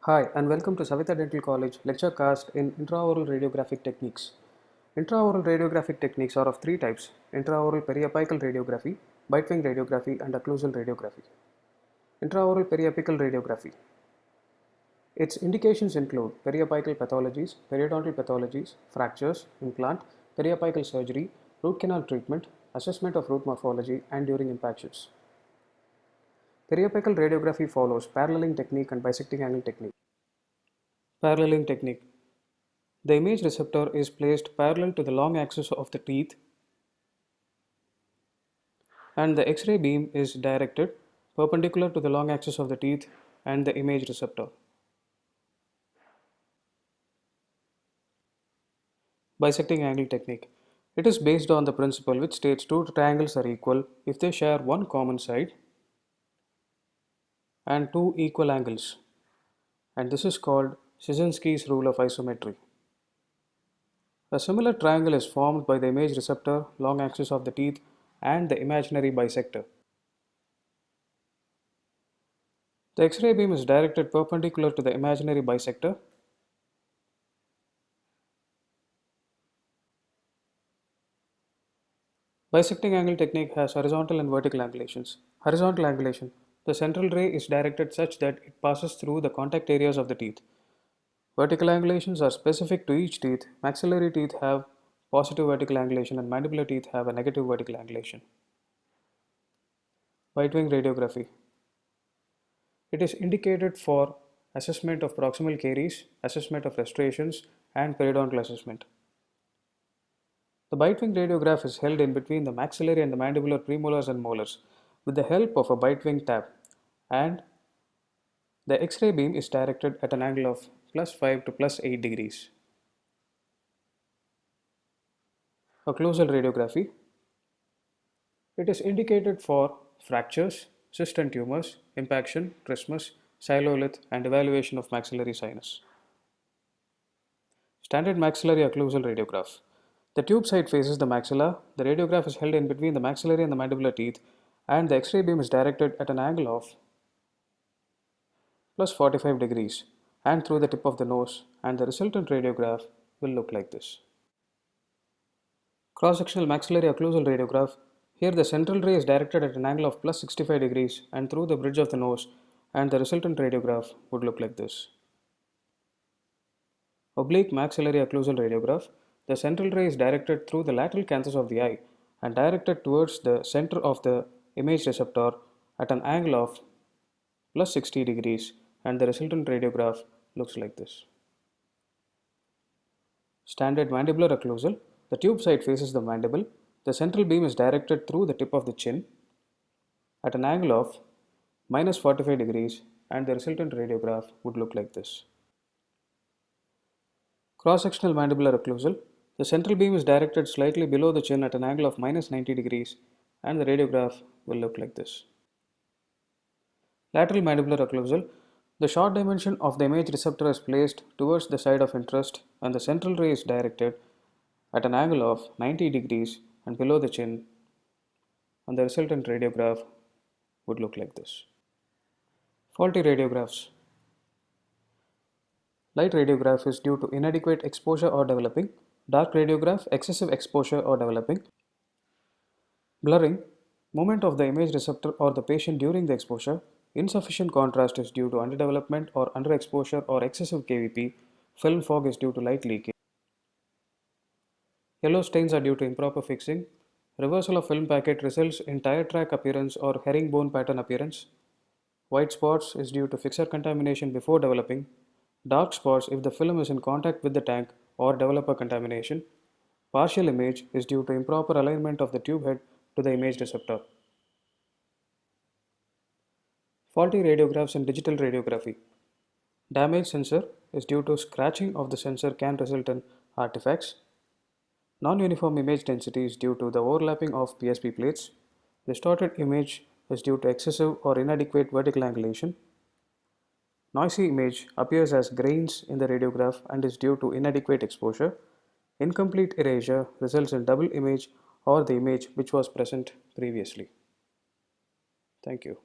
Hi, and welcome to Savitha Dental College lecture cast in intraoral radiographic techniques. Intraoral radiographic techniques are of three types: intraoral periapical radiography, bitewing radiography, and occlusal radiography. Intraoral periapical radiography. Its indications include periapical pathologies, periodontal pathologies, fractures, implant, periapical surgery, root canal treatment, assessment of root morphology, and during impactions. Periapical radiography follows paralleling technique and bisecting angle technique. Paralleling technique. The image receptor is placed parallel to the long axis of the teeth and the X-ray beam is directed perpendicular to the long axis of the teeth and the image receptor. Bisecting angle technique. It is based on the principle which states two triangles are equal if they share one common side and two equal angles, and this is called Szyszynski's rule of isometry. A similar triangle is formed by the image receptor, long axis of the teeth, and the imaginary bisector. The X-ray beam is directed perpendicular to the imaginary bisector. Bisecting angle technique has horizontal and vertical angulations. Horizontal angulation. The central ray is directed such that it passes through the contact areas of the teeth. Vertical angulations are specific to each teeth. Maxillary teeth have positive vertical angulation and mandibular teeth have a negative vertical angulation. Bitewing radiography. It is indicated for assessment of proximal caries, assessment of restorations, and periodontal assessment. The bitewing radiograph is held in between the maxillary and the mandibular premolars and molars with the help of a bitewing tab, and the X-ray beam is directed at an angle of +5 to +8 degrees. Occlusal radiography. It is indicated for fractures, cyst and tumors, impaction, trismus, silolith, and evaluation of maxillary sinus. Standard maxillary occlusal radiograph. The tube side faces the maxilla, the radiograph is held in between the maxillary and the mandibular teeth, and the X-ray beam is directed at an angle of +45 degrees and through the tip of the nose, and the resultant radiograph will look like this. Cross-sectional maxillary occlusal radiograph. Here the central ray is directed at an angle of +65 degrees and through the bridge of the nose, and the resultant radiograph would look like this. Oblique maxillary occlusal radiograph. The central ray is directed through the lateral canthus of the eye and directed towards the center of the image receptor at an angle of +60 degrees, and the resultant radiograph looks like this. Standard mandibular occlusal. The tube side faces the mandible. The central beam is directed through the tip of the chin at an angle of -45 degrees, and the resultant radiograph would look like this. Cross-sectional mandibular occlusal. The central beam is directed slightly below the chin at an angle of -90 degrees, and the radiograph will look like this. Lateral mandibular occlusal. The short dimension of the image receptor is placed towards the side of interest, and the central ray is directed at an angle of 90 degrees and below the chin, and the resultant radiograph would look like this. Faulty radiographs. Light radiograph is due to inadequate exposure or developing. Dark radiograph, excessive exposure or developing. Blurring, movement of the image receptor or the patient during the exposure. Insufficient contrast is due to underdevelopment or underexposure or excessive KVP. Film fog is due to light leakage. Yellow stains are due to improper fixing. Reversal of film packet results in tire track appearance or herringbone pattern appearance. White spots is due to fixer contamination before developing. Dark spots if the film is in contact with the tank or developer contamination. Partial image is due to improper alignment of the tube head to the image receptor. Faulty radiographs in digital radiography. Damaged sensor is due to scratching of the sensor can result in artifacts. Non-uniform image density is due to the overlapping of PSP plates. Distorted image is due to excessive or inadequate vertical angulation. Noisy image appears as grains in the radiograph and is due to inadequate exposure. Incomplete erasure results in double image or the image which was present previously. Thank you.